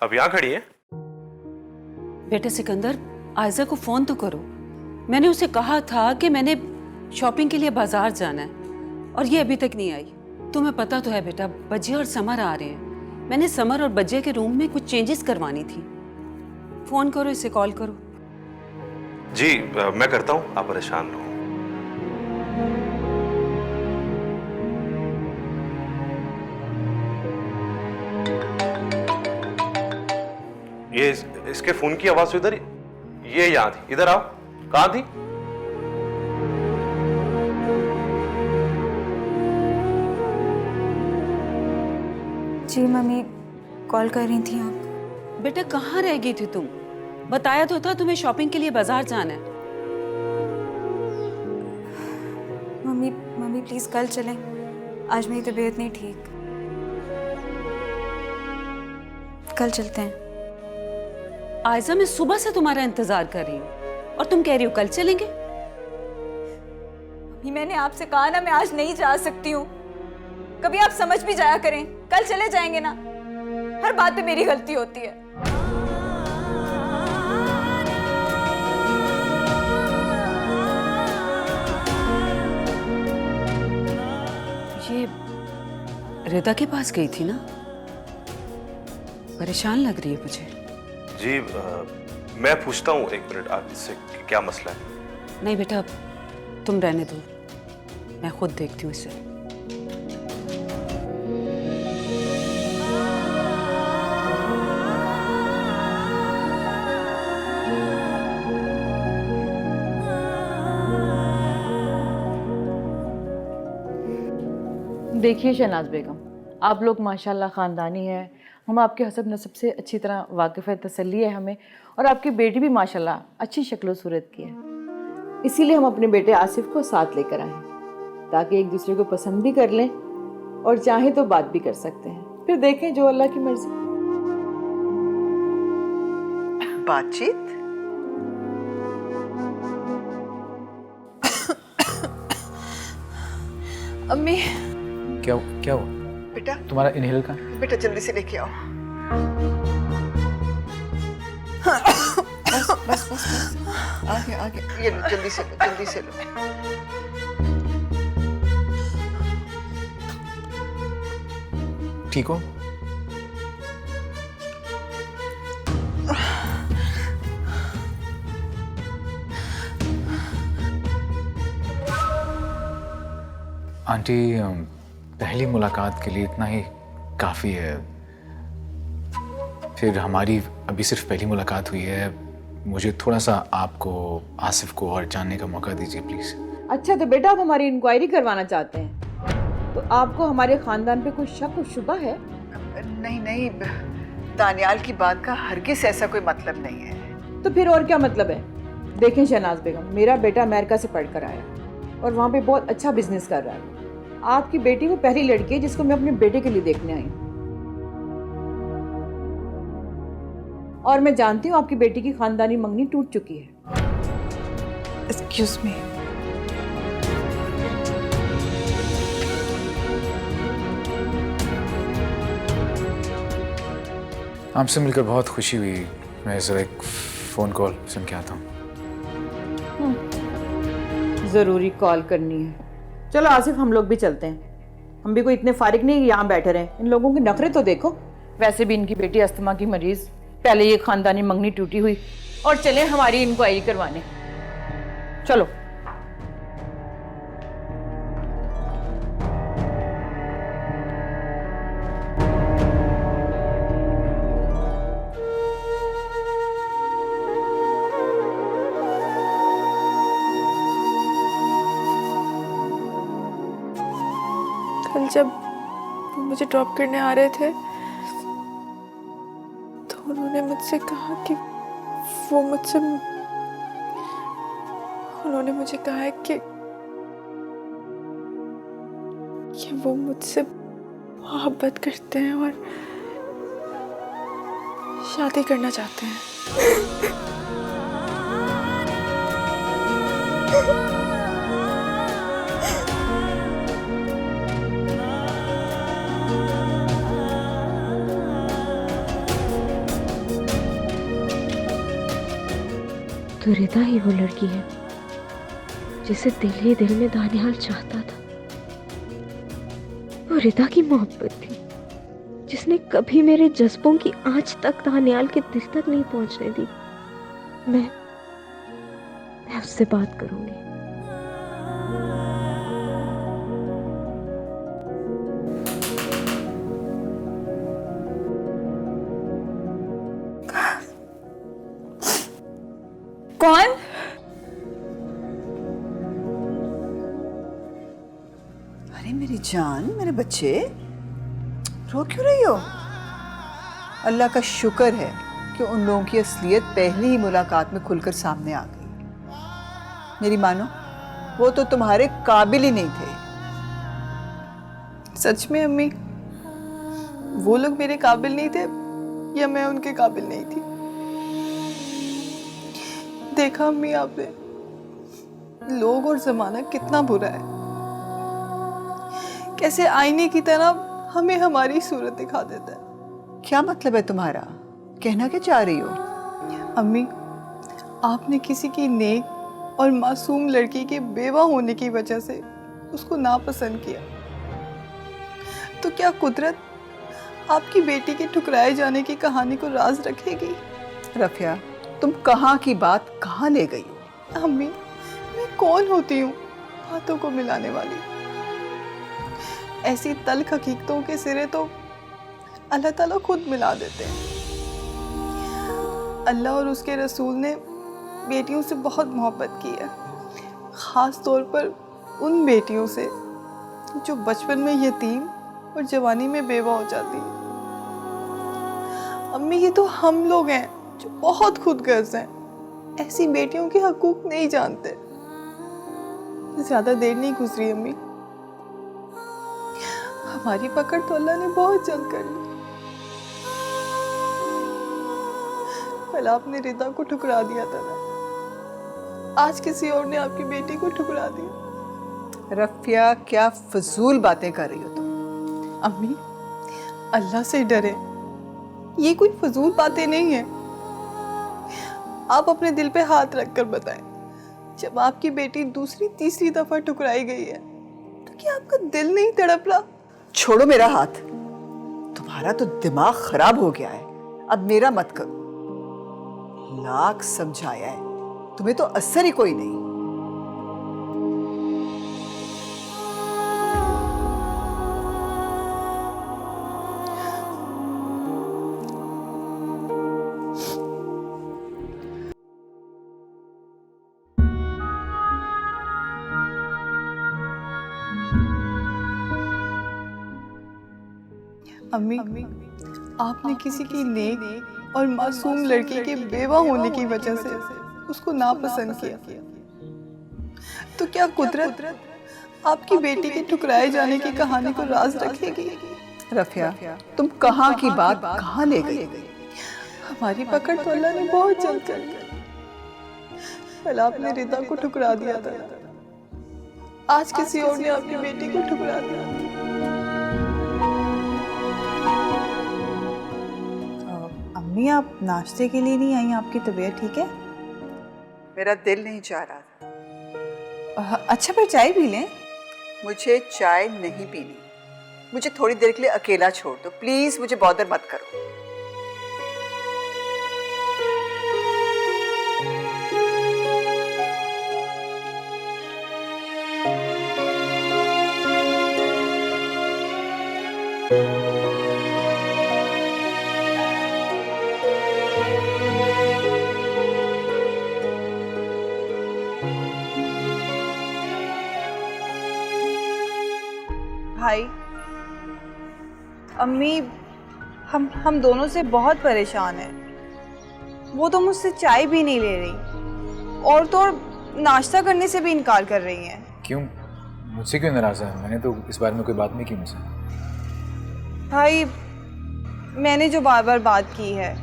अब यहाँ खड़ी है? बेटे सिकंदर, आयजा को फोन तो करो। मैंने उसे कहा था कि मैंने शॉपिंग के लिए बाजार जाना है और ये अभी तक नहीं आई। तुम्हें पता तो है बेटा, बजिया और समर आ रहे हैं। मैंने समर और बजिया के रूम में कुछ चेंजेस करवानी थी। फोन करो, इसे कॉल करो। जी मैं करता हूँ, आप परेशान ना हो। ये इसके फोन की आवाज इधर, ये यहाँ थी। इधर आओ। कहाँ थी? जी मम्मी कॉल कर रही थी आप। बेटा कहाँ रह गई थी तुम? बताया तो था तुम्हें शॉपिंग के लिए बाजार जाना है। मम्मी मम्मी प्लीज कल चलें, आज मेरी तबीयत नहीं ठीक। कल चलते हैं। आयजा, मैं सुबह से तुम्हारा इंतजार कर रही हूँ और तुम कह रही हो कल चलेंगे। मम्मी मैंने आपसे कहा ना, मैं आज नहीं जा सकती हूँ। कभी आप समझ भी जाया करें, कल चले जाएंगे ना। हर बात पे मेरी गलती होती है। ये रिदा के पास गई थी ना? परेशान लग रही है मुझे। जी मैं पूछता हूँ, एक मिनट, आप इससे क्या मसला है? नहीं बेटा, तुम रहने दो, मैं खुद देखती हूँ इसे। देखिए शहनाज बेगम, आप लोग माशाल्लाह ख़ानदानी हैं। हम आपके हसब नसब से अच्छी तरह वाकिफ़ है, तसल्ली है हमें। और आपकी बेटी भी माशाल्लाह अच्छी शक्ल सूरत की है। इसीलिए हम अपने बेटे आसिफ को साथ लेकर आए हैं, ताकि एक दूसरे को पसंद भी कर लें और चाहें तो बात भी कर सकते हैं। फिर देखें जो अल्लाह की मर्जी। बातचीत? अम्मी क्या हुआ? बेटा तुम्हारा इनहेलर कहाँ? बेटा जल्दी से लेके आओ। बस बस बस बस, आगे आगे, ये लो, जल्दी से लो, जल्दी से लो। ठीक हो? आंटी, पहली मुलाकात के लिए इतना ही काफ़ी है। फिर हमारी अभी सिर्फ पहली मुलाकात हुई है। मुझे थोड़ा सा आपको, आसिफ को और जानने का मौका दीजिए प्लीज़। अच्छा तो बेटा आप हमारी इंक्वायरी करवाना चाहते हैं, तो आपको हमारे ख़ानदान पे कुछ शक और शुबा है? नहीं नहीं, दानियाल की बात का हरगिज़ ऐसा कोई मतलब नहीं है। तो फिर और क्या मतलब है? देखें शहनाज बेगम, मेरा बेटा अमेरिका से पढ़ कर आया और वहाँ पे बहुत अच्छा बिजनेस कर रहा है। आपकी बेटी वो पहली लड़की है जिसको मैं अपने बेटे के लिए देखने आई हूँ। और मैं जानती हूँ आपकी बेटी की खानदानी मंगनी टूट चुकी है। Excuse me. आपसे मिलकर बहुत खुशी हुई। मैं ज़रा एक फ़ोन कॉल सुन के आता हूँ। ज़रूरी कॉल करनी है। चलो आसिफ, हम लोग भी चलते हैं। हम भी कोई इतने फारिग नहीं कि यहाँ बैठे रहें। इन लोगों के नखरे तो देखो। वैसे भी इनकी बेटी अस्थमा की मरीज, पहले ये खानदानी मंगनी टूटी हुई, और चले हमारी इंक्वायरी करवाने। चलो। कल जब वो मुझे ड्रॉप करने आ रहे थे तो उन्होंने मुझसे कहा कि उन्होंने मुझे कहा है कि वो मुझसे मोहब्बत करते हैं और शादी करना चाहते हैं। तो रिदा ही वो लड़की है जिसे दिल ही दिल में दानियाल चाहता था। वो रिदा की मोहब्बत थी जिसने कभी मेरे जज्बों की आंच तक दानियाल के दिल तक नहीं पहुंचने दी। मैं उससे बात करूंगी। कौन? अरे मेरी जान, मेरे बच्चे, रो क्यों रही हो? अल्लाह का शुक्र है कि उन लोगों की असलियत पहली ही मुलाकात में खुलकर सामने आ गई। मेरी मानो, वो तो तुम्हारे काबिल ही नहीं थे। सच में अम्मी, वो लोग मेरे काबिल नहीं थे या मैं उनके काबिल नहीं थी? देखा अम्मी आपने, लोग और जमाना कितना बुरा है। कैसे आईने की तरह हमें हमारी सूरत दिखा देता है। क्या मतलब है तुम्हारा? कहना क्या चाह रही हो? अम्मी, आपने किसी की नेक और मासूम लड़की के बेवा होने की वजह से उसको नापसंद किया, तो क्या कुदरत आपकी बेटी के ठुकराए जाने की कहानी को राज रखेगी? रफिया, तुम कहाँ की बात कहाँ ले गई हो? अम्मी, मैं कौन होती हूँ बातों को मिलाने वाली? ऐसी तल्ख हकीकतों के सिरे तो अल्लाह ताला खुद मिला देते हैं। अल्लाह और उसके रसूल ने बेटियों से बहुत मोहब्बत की है, ख़ास तौर पर उन बेटियों से जो बचपन में यतीम और जवानी में बेवा हो जाती हैं। अम्मी, ये तो हम लोग हैं जो बहुत खुदगर्ज हैं, ऐसी बेटियों के हकूक नहीं जानते। ज़्यादा देर नहीं गुजरी अम्मी, हमारी पकड़ तो अल्लाह ने बहुत जल्द कर ली। कल आपने रिदा को ठुकरा दिया था ना, आज किसी और ने आपकी बेटी को ठुकरा दिया। रफिया, क्या फजूल बातें कर रही हो तुम? अम्मी, अल्लाह से डरे, ये कोई फजूल बातें नहीं है। आप अपने दिल पे हाथ रखकर बताएं, जब आपकी बेटी दूसरी तीसरी दफा ठुकराई गई है तो क्या आपका दिल नहीं तड़प रहा? छोड़ो मेरा हाथ। तुम्हारा तो दिमाग खराब हो गया है, अब मेरा मत करो। लाख समझाया है, तुम्हें तो असर ही कोई नहीं। अम्मी, आपने किसी की नेक और मासूम लड़की के बेवा होने की वजह से उसको नापसंद किया, तो क्या कुदरत आपकी बेटी के ठुकराए जाने की कहानी को राज रखेगी? रफिया, तुम कहाँ की बात कहाँ ले गई? हमारी पकड़ तो अल्लाह ने बहुत जल्द कर ली। कल आपने रिदा को ठुकरा दिया था, आज किसी और ने आपकी बेटी को ठुकरा दिया। अम्मी, आप नाश्ते के लिए नहीं आई? आपकी तबीयत ठीक है? मेरा दिल नहीं चाह रहा था। अच्छा, फिर चाय पी लें। मुझे चाय नहीं पीनी, मुझे थोड़ी देर के लिए अकेला छोड़ दो प्लीज, मुझे बॉदर मत करो। भाई, अम्मी, हम दोनों से बहुत परेशान हैं। वो तो मुझसे चाय भी नहीं ले रही और तो नाश्ता करने से भी इनकार कर रही हैं। क्यों? मुझसे क्यों नाराज़ है? मैंने तो इस बारे में कोई बात नहीं की मुझसे। भाई, मैंने जो बार बार बात की है।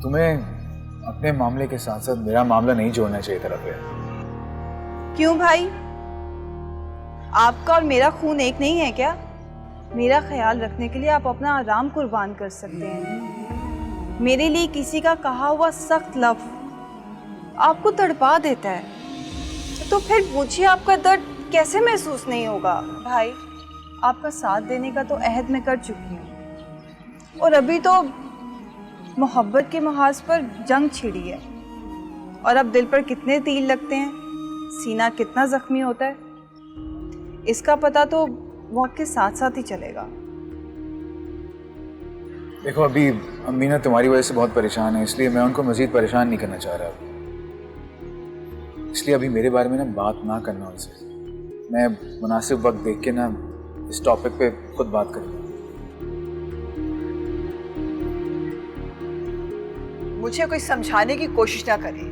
तुम्हें अपने मामले के साथ साथ मेरा मामला नहीं जोड़ना चाहिए था रफिया। क्यों भाई? आपका और मेरा खून एक नहीं है क्या? मेरा ख्याल रखने के लिए आप अपना आराम कुर्बान कर सकते हैं। मेरे लिए किसी का कहा हुआ सख्त लफ्ज आपको तड़पा देता है, तो फिर मुझे आपका दर्द कैसे महसूस नहीं होगा? भाई, आपका साथ देने का तो अहद मैं कर चुकी हूँ, और अभी तो मोहब्बत के महाज पर जंग छिड़ी है, और अब दिल पर कितने तीर लगते हैं, सीना कितना जख्मी होता है, इसका पता तो वक्त के साथ साथ ही चलेगा। देखो अभी अम्मी ना तुम्हारी वजह से बहुत परेशान है, इसलिए मैं उनको मजीद परेशान नहीं करना चाह रहा, इसलिए अभी मेरे बारे में ना बात ना करना उनसे। मैं मुनासिब वक्त देख के ना इस टॉपिक पे खुद बात करूँगा। मुझे कोई समझाने की कोशिश ना करे।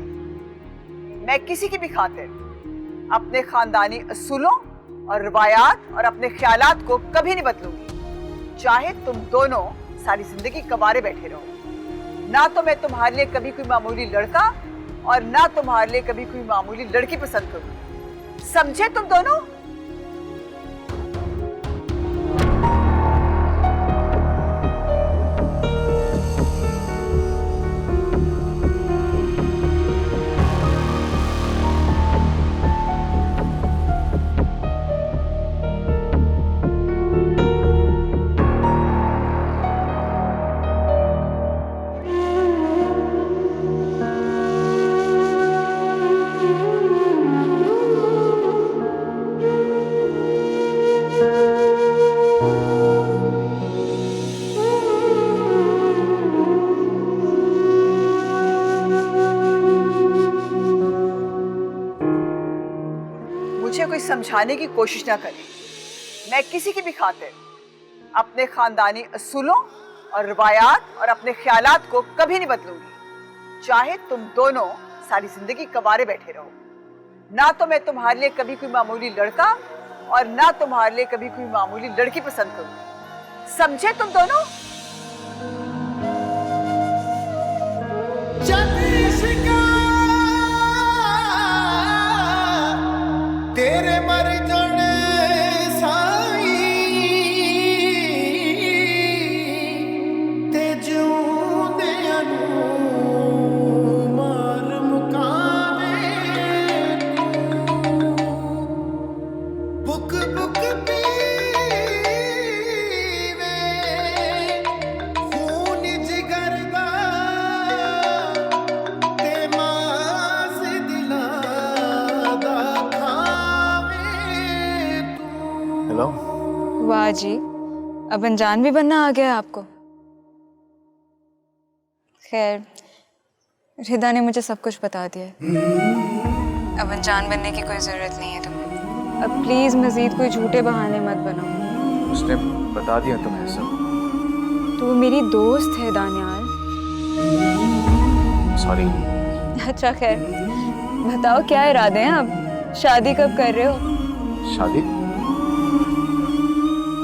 मैं किसी की भी खातिर अपने खानदानी असूलों और रवायात और अपने ख्यालात को कभी नहीं बदलूंगी, चाहे तुम दोनों सारी जिंदगी कबारे बैठे रहो। ना तो मैं तुम्हारे लिए कभी कोई मामूली लड़का और ना तुम्हारे लिए कभी कोई मामूली लड़की पसंद करूंगी, समझे तुम दोनों? मुझे कोई समझाने की कोशिश ना करे। मैं किसी की भी खातिर अपने खानदानी असूलों और रवायात और अपने ख्यालात को कभी नहीं बदलूंगी, चाहे तुम दोनों सारी जिंदगी कबारे बैठे रहो। ना तो मैं तुम्हारे लिए कभी कोई मामूली लड़का और ना तुम्हारे लिए कभी कोई मामूली लड़की पसंद करूंगी, समझे तुम दोनों? तेरे मर जाने साई ते जिउंदे मार मुकावे बुक बुक पीवे खून जिगर दा ते मास दिला दा हेलो। वाह जी, अब अनजान भी बनना आ गया है आपको। खैर, रिदा ने मुझे सब कुछ बता दिया है, अब अनजान बनने की कोई ज़रूरत नहीं है तुम्हें। अब प्लीज़ मज़ीद कोई झूठे बहाने मत बनाओ। उसने बता दिया तुम्हें सब? तो वो मेरी दोस्त है दानियाल। सॉरी। अच्छा खैर, बताओ क्या इरादे हैं अब? शादी कब कर रहे हो? शादी?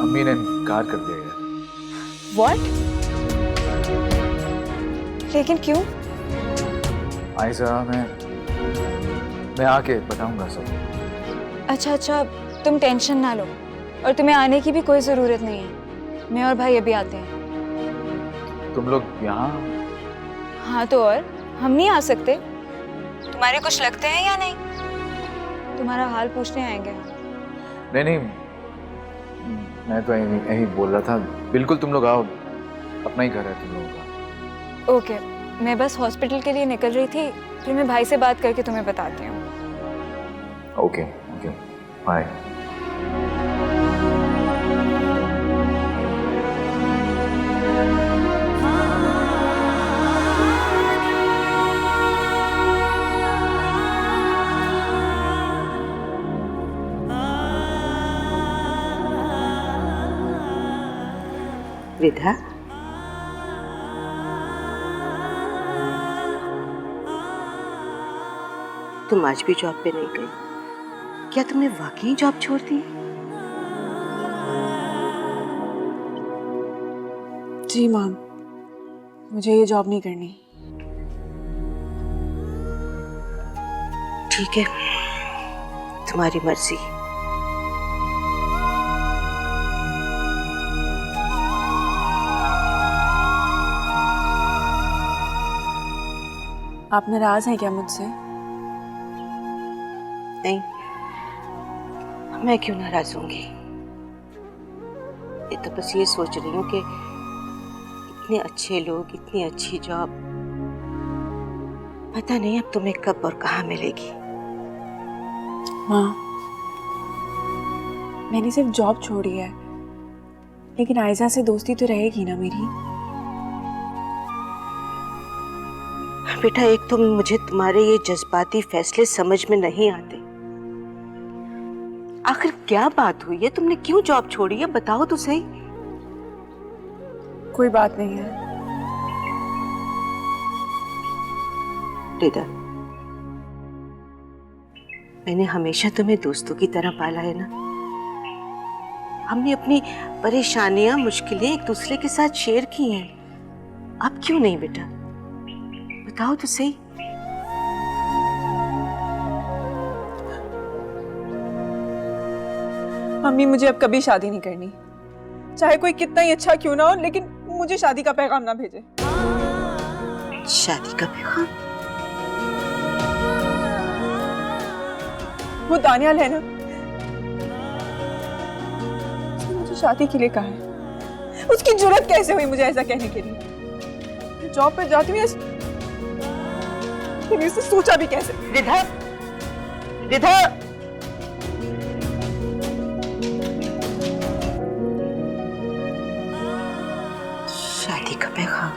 अम्मी ने इनकार कर दिया है। What? लेकिन क्यों? आयशा, मैं आके बताऊंगा सब। अच्छा, तुम टेंशन ना लो, और तुम्हें आने की भी कोई ज़रूरत नहीं है। मैं और भाई अभी आते हैं। तुम लोग यहाँ? हाँ तो और हम नहीं आ सकते? तुम्हारे कुछ लगते हैं या नहीं? तुम्हारा हाल पूछने आएंगे हम। नहीं, मैं तो यही बोल रहा था। बिल्कुल तुम लोग आओ, अपना ही घर है तुम लोगों का। ओके, मैं बस हॉस्पिटल के लिए निकल रही थी, फिर मैं भाई से बात करके तुम्हें बताती हूँ। Okay, bye. रिधा, तुम आज भी जॉब पे नहीं गई? क्या तुमने वाकई जॉब छोड़ दी? जी मैम, मुझे ये जॉब नहीं करनी। ठीक है, तुम्हारी मर्जी। आप नाराज हैं क्या मुझसे? नहीं, मैं क्यों नाराज होंगी। ये तो बस ये सोच रही हूँ कि इतने अच्छे लोग, इतनी अच्छी जॉब, पता नहीं अब तुम्हें कब और कहाँ मिलेगी। माँ, मैंने सिर्फ जॉब छोड़ी है, लेकिन आयजा से दोस्ती तो रहेगी ना मेरी। बेटा, एक तो मुझे तुम्हारे ये जज्बाती फैसले समझ में नहीं आते। आखिर क्या बात हुई है? तुमने क्यों जॉब छोड़ी है? बताओ तो सही। कोई बात नहीं है। रिदा, मैंने हमेशा तुम्हें दोस्तों की तरह पाला है ना। हमने अपनी परेशानियां, मुश्किलें एक दूसरे के साथ शेयर की हैं। अब क्यों नहीं बेटा? बताओ तो सही। मम्मी, मुझे अब कभी शादी नहीं करनी, चाहे कोई कितना ही अच्छा क्यों ना हो, लेकिन मुझे शादी का पैगाम ना भेजे। शादी का पैगाम? वो दानियाल है ना, उसने मुझे शादी के लिए कहा है। उसकी जुर्रत कैसे हुई मुझे ऐसा कहने के लिए? जॉब पर जाती हुई उसने सोचा भी कैसे? रिधा, रिधा, शादी का पैगाम?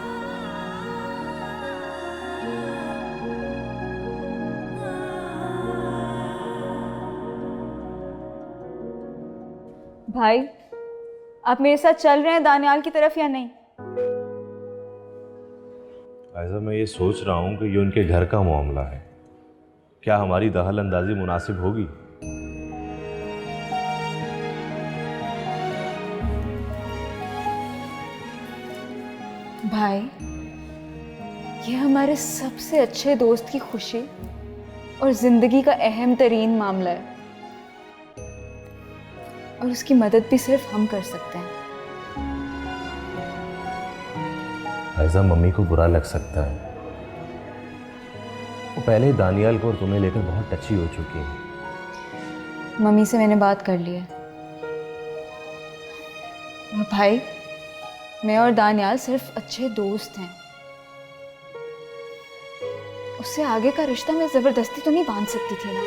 भाई, आप मेरे साथ चल रहे हैं दानियाल की तरफ या नहीं? ऐसा मैं ये सोच रहा हूँ कि ये उनके घर का मामला है, क्या हमारी दखल अंदाजी मुनासिब होगी? भाई, ये हमारे सबसे अच्छे दोस्त की खुशी और जिंदगी का अहम तरीन मामला है, और उसकी मदद भी सिर्फ हम कर सकते हैं। ऐसा मम्मी को बुरा लग सकता है। वो पहले ही दानियाल को और तुम्हें लेकर बहुत टची हो चुकी है। मम्मी से मैंने बात कर ली है। और भाई, मैं और दानियाल सिर्फ अच्छे दोस्त हैं। उससे आगे का रिश्ता मैं जबरदस्ती तो नहीं बांध सकती थी ना।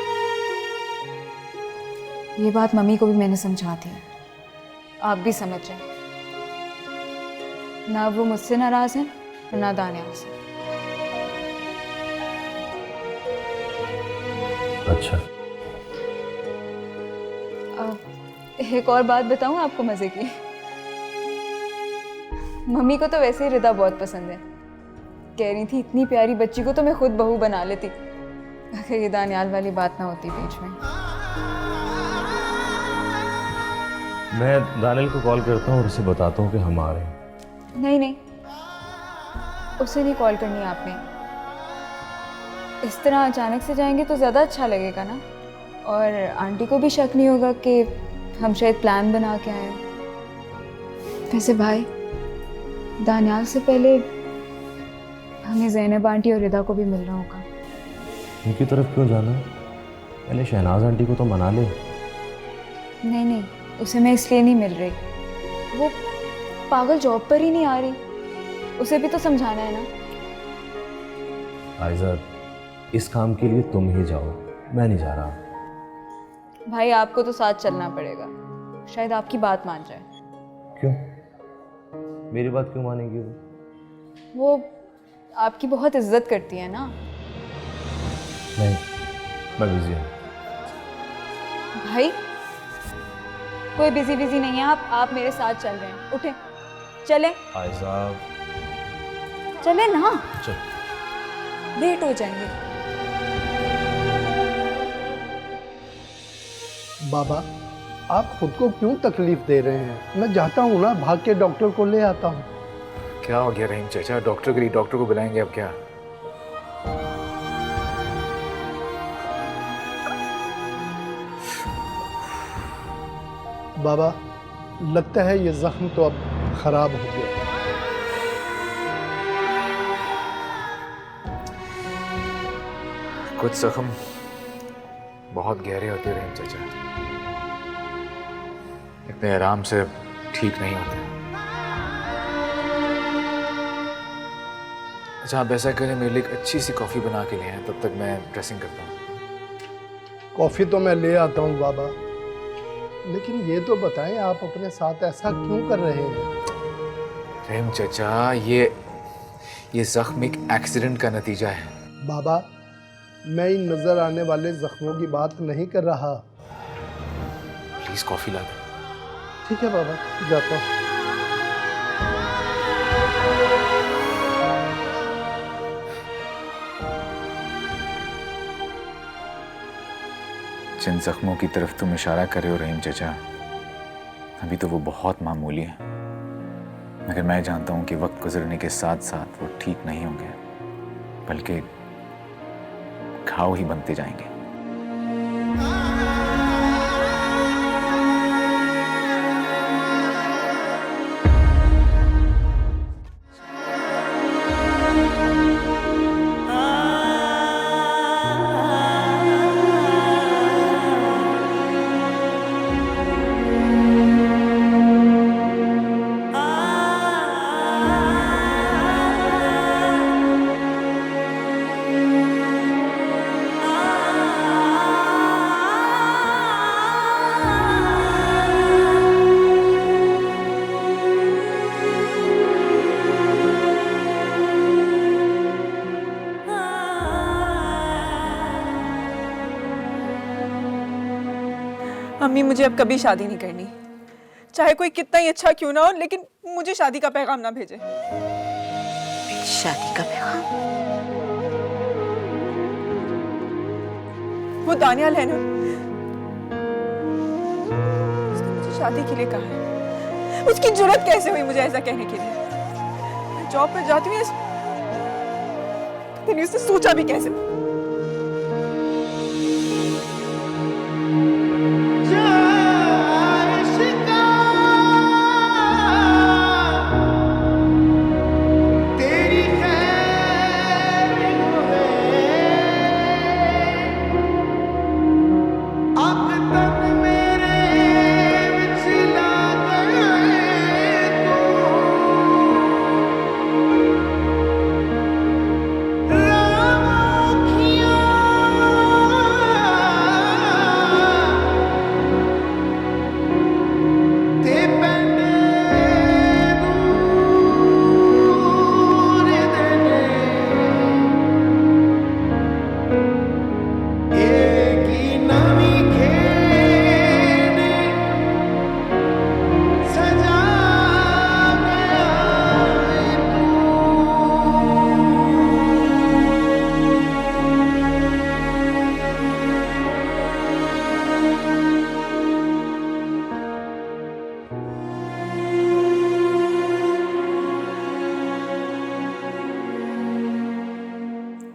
ये बात मम्मी को भी मैंने समझा दी है, आप भी समझ रहे हैं ना। वो मुझसे नाराज हैं और ना दानियाल से। अच्छा, एक और बात बताऊं आपको मजे की। मम्मी को तो वैसे ही रिदा बहुत पसंद है। कह रही थी इतनी प्यारी बच्ची को तो मैं खुद बहू बना लेती, अगर ये दानियाल वाली बात ना होती बीच में। मैं दानियाल को कॉल करता हूँ और उसे बताता हूँ कि हम आ रहे हैं। नहीं नहीं, उसे नहीं कॉल करनी आपने। इस तरह अचानक से जाएंगे तो ज़्यादा अच्छा लगेगा ना, और आंटी को भी शक नहीं होगा कि हम शायद प्लान बना के आए। वैसे भाई, दानियाल से पहले हमें ज़ैनब आंटी और रिदा को भी मिलना होगा। उनकी तरफ क्यों जाना? पहले शहनाज आंटी को तो मना ले। नहीं नहीं, उसे मैं इसलिए नहीं मिल रही। वो पागल जॉब पर ही नहीं आ रही, उसे भी तो समझाना है ना। आयजा, इस काम के लिए तुम ही जाओ, मैं नहीं जा रहा। भाई, आपको तो साथ चलना पड़ेगा, शायद आपकी बात मान जाए। क्यों? मेरी बात क्यों मानेगी वो आपकी बहुत इज्जत करती है ना। नहीं, मैं बिजी हूँ। भाई, कोई बिजी बिजी नहीं है। आप मेरे साथ चल रहे हैं। उठे, चले। आयजा, चले ना, चल। लेट हो जाएंगे। बाबा, आप खुद को क्यों तकलीफ दे रहे हैं? मैं जाता हूँ ना, भाग के डॉक्टर को ले आता हूँ। क्या हो गया रहीम चाचा? डॉक्टर के लिए डॉक्टर को बुलाएंगे अब क्या? बाबा, लगता है ये जख्म तो अब खराब हो गया। कुछ जख्म बहुत गहरे होते रहे चाचा, इतने आराम से ठीक नहीं होते। अच्छा आप ऐसा करें, मेरे लिए एक अच्छी सी कॉफ़ी बना के ले आएं, तब तक मैं ड्रेसिंग करता हूँ। कॉफ़ी तो मैं ले आता हूँ बाबा, लेकिन ये तो बताएं आप अपने साथ ऐसा क्यों कर रहे हैं? रहीम चाचा, ये जख्म एक एक्सीडेंट का नतीजा है। बाबा मैं इन नज़र आने वाले जख्मों की बात नहीं कर रहा। प्लीज कॉफ़ी ला दो। ठीक है बाबा, जाता हूँ। जिन जख्मों की तरफ तुम इशारा कर रहे हो रहीम चाचा, अभी तो वो बहुत मामूली है, मगर मैं जानता हूँ कि वक्त गुजरने के साथ साथ वो ठीक नहीं होंगे, बल्कि घाव ही बनते जाएंगे। अम्मी मुझे अब कभी शादी नहीं करनी, चाहे कोई कितना ही अच्छा क्यों ना हो, लेकिन मुझे शादी का पैगाम ना भेजे। शादी का पैगाम? वो दानियाल है ना, उसने मुझे शादी के लिए कहा है। उसकी जुर्रत कैसे हुई मुझे ऐसा कहने के लिए? मैं जॉब पर जाती हूँ, उसने सोचा भी कैसे?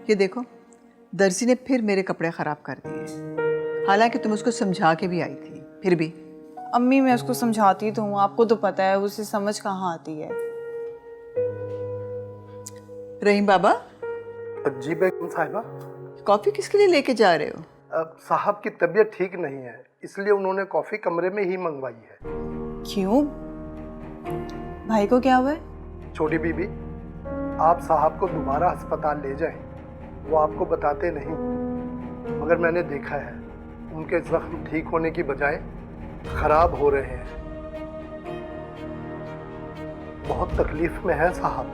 ये देखो, दर्जी ने फिर मेरे कपड़े ख़राब कर दिए, हालांकि तुम उसको समझा के भी आई थी, फिर भी। अम्मी मैं उसको समझाती तो हूँ, आपको तो पता है उसे समझ कहाँ आती है। रहीम बाबा। जी बेगम साहिबा। कॉफ़ी किसके लिए लेके जा रहे हो? साहब की तबीयत ठीक नहीं है, इसलिए उन्होंने कॉफ़ी कमरे में ही मंगवाई है। क्यों? भाई को क्या हुआ है? छोटी बीबी, आप साहब को दोबारा अस्पताल ले जाएं, वो आपको बताते नहीं, मगर मैंने देखा है उनके जख्म ठीक होने की बजाय खराब हो रहे हैं। बहुत तकलीफ में है साहब।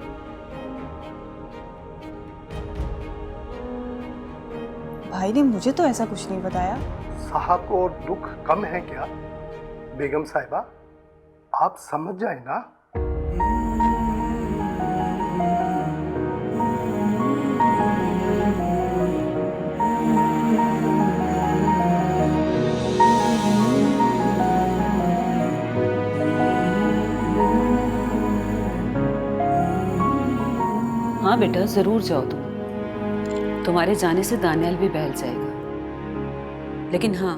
भाई ने मुझे तो ऐसा कुछ नहीं बताया। साहब को और दुख कम है क्या? बेगम साहिबा आप समझ जाए ना। हाँ बेटा, ज़रूर जाओ तुम। तुम्हारे जाने से दानियाल भी बहल जाएगा। लेकिन हाँ,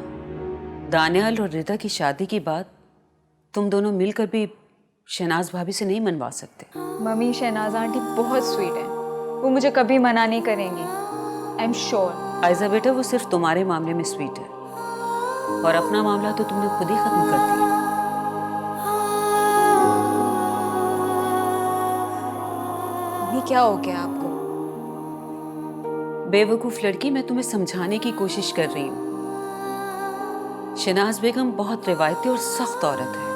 दानियाल और रिदा की शादी की बात तुम दोनों मिलकर भी शहनाज भाभी से नहीं मनवा सकते। मम्मी, शहनाज आंटी बहुत स्वीट है, वो मुझे कभी मना नहीं करेंगी, आई एम श्योर। आयजा बेटा, वो सिर्फ तुम्हारे मामले में स्वीट है, और अपना मामला तो तुमने खुद ही खत्म कर दिया। मम्मी क्या हो गया आपको? बेवकूफ लड़की, मैं तुम्हें समझाने की कोशिश कर रही हूँ। शहनाज बेगम बहुत रिवायती और सख्त औरत है,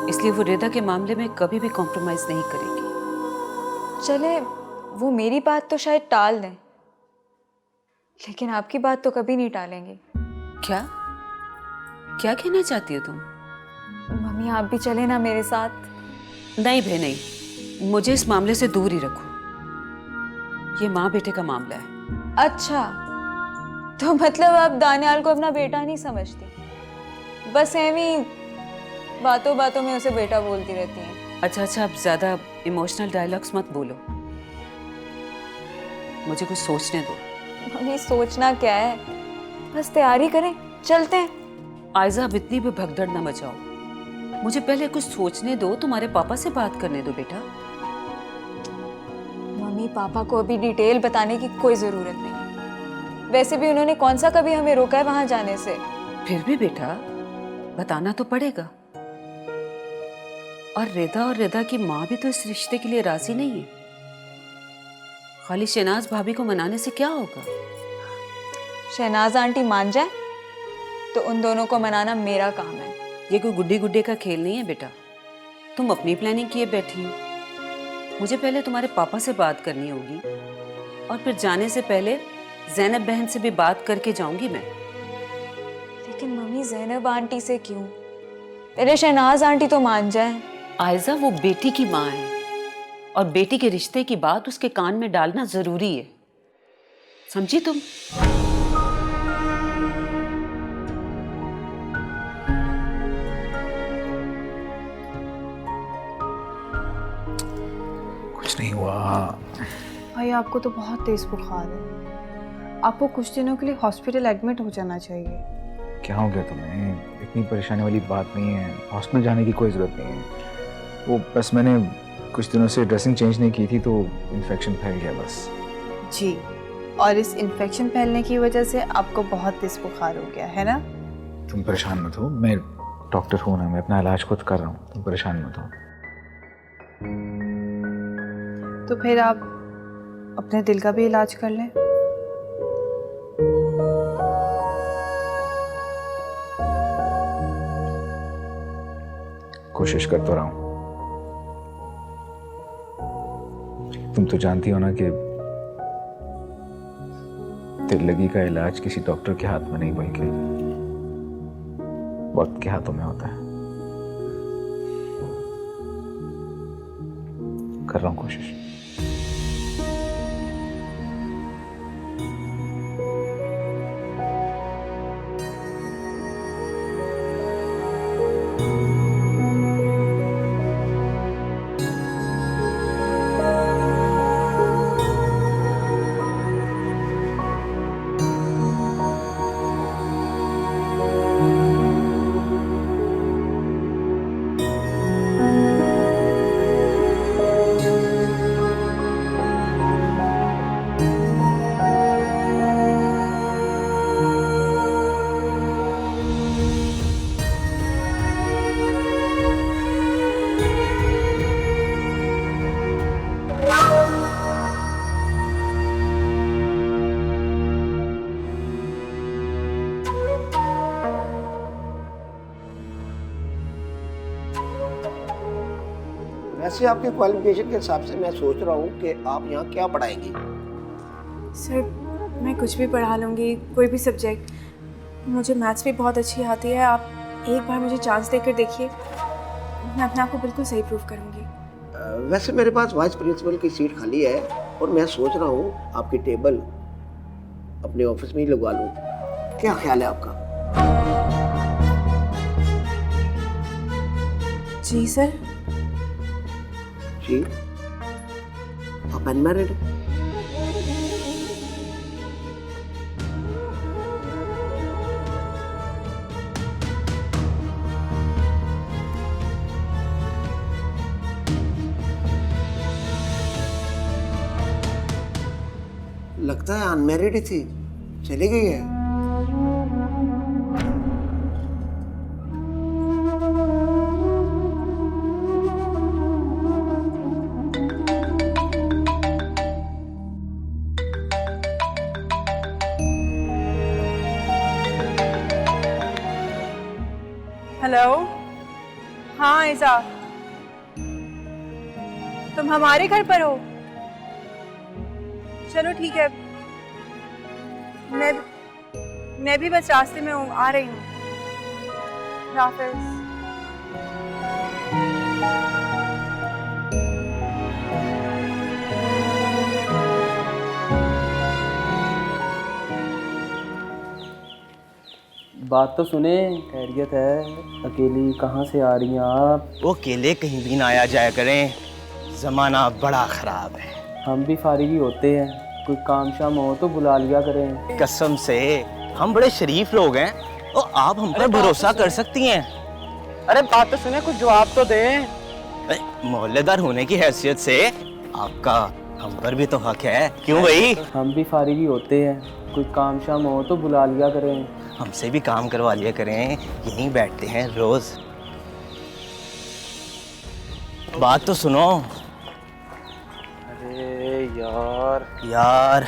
इसलिए वो रिदा के मामले में कभी भी कॉम्प्रोमाइज नहीं करेगी। चले, वो मेरी बात तो शायद टाल दें, लेकिन आपकी बात तो कभी नहीं टालेंगे। क्या क्या कहना चाहती हो तुम? मम्मी आप भी चले ना मेरे साथ। नहीं बे नहीं, मुझे इस मामले से दूर ही रखो। ये माँ बेटे का मामला है। अच्छा, तो मतलब आप दानियाल को अपना बेटा नहीं समझती, बस एवी बातों बातों में उसे बेटा बोलती रहती हैं। अच्छा, अब ज्यादा इमोशनल डायलॉग्स मत बोलो, मुझे कुछ सोचने दो। मम्मी सोचना क्या है, बस तैयारी करें, चलते हैं। आयजा, अब इतनी भी भगदड़ न मचाओ, मुझे पहले कुछ सोचने दो। तुम्हारे पापा से बात करने दो बेटा। मम्मी पापा को अभी डिटेल बताने की कोई जरूरत नहीं, वैसे भी उन्होंने कौन सा कभी हमें रोका है वहां जाने से। फिर भी बेटा बताना तो पड़ेगा। और रिदा की माँ भी तो इस रिश्ते के लिए राजी नहीं है। खाली शहनाज भाभी को मनाने से क्या होगा? शहनाज आंटी मान जाए तो उन दोनों को मनाना मेरा काम है। ये कोई गुड्डी गुड्डे का खेल नहीं है बेटा, तुम अपनी प्लानिंग किए बैठी हो। मुझे पहले तुम्हारे पापा से बात करनी होगी, और फिर जाने से पहले ज़ैनब बहन से भी बात करके जाऊंगी मैं। लेकिन मम्मी ज़ैनब आंटी से क्यों? पहले शहनाज आंटी तो मान जाए। आयजा, वो बेटी की माँ है, और बेटी के रिश्ते की बात उसके कान में डालना जरूरी है, समझी तुम? कुछ नहीं हुआ। भाई आपको तो बहुत तेज बुखार है, आपको कुछ दिनों के लिए हॉस्पिटल एडमिट हो जाना चाहिए। क्या हो गया तुम्हें? इतनी परेशानी वाली बात नहीं है, हॉस्पिटल जाने की कोई ज़रूरत नहीं है। वो बस मैंने कुछ दिनों से ड्रेसिंग चेंज नहीं की थी तो इन्फेक्शन फैल गया बस। जी, और इस इन्फेक्शन फैलने की वजह से आपको बहुत तेज बुखार हो गया है ना? तुम परेशान मत हो, मैं डॉक्टर हूँ ना, मैं अपना इलाज खुद कर रहा हूँ, तुम परेशान मत हो। तो फिर आप अपने दिल का भी इलाज कर लें। कोशिश कर तो रहा हूँ। तुम तो जानती हो ना कि दिल लगी का इलाज किसी डॉक्टर के हाथ में नहीं बल्कि वक्त के हाथों में होता है। कर रहा हूँ कोशिश। वैसे आपके क्वालिफिकेशन के हिसाब से मैं सोच रहा हूँ कि आप यहाँ क्या पढ़ाएंगी? सर मैं कुछ भी पढ़ा लूँगी, कोई भी सब्जेक्ट। मुझे मैथ्स भी बहुत अच्छी आती है। आप एक बार मुझे चांस देकर देखिए, मैं अपने आप को बिल्कुल सही प्रूव करूँगी। वैसे मेरे पास वाइस प्रिंसिपल की सीट खाली है और मैं सोच रहा हूँ आपकी टेबल अपने ऑफिस में ही लगवा लूँ। क्या ख्याल है आपका? जी सर। जी, आप अनमैरिड हैं? लगता है अनमैरिड ही थी, चली गई है। हेलो, हाँ ऐसा, तुम हमारे घर पर हो? चलो ठीक है, मैं भी बस रास्ते में हूँ, आ रही हूँ। हाफिज। बात तो सुने, खैरियत है? अकेली कहाँ से आ रही हैं आप? वो अकेले कहीं भी ना आया जाया करें, जमाना बड़ा खराब है। हम भी फारिग ही होते हैं, कोई काम शाम हो तो बुला लिया करें। कसम से हम बड़े शरीफ लोग हैं और आप हम पर भरोसा कर सकती हैं। अरे बात तो सुने, कुछ जवाब तो दें। मोहल्लेदार होने की हैसियत से आपका हम पर भी तो हक है, क्यों भाई? हम भी फारिग ही होते हैं, कोई काम शाम हो तो बुला लिया करें। हमसे भी काम करवा लिया करें, यहीं बैठते हैं रोज। बात तो सुनो। अरे यार यार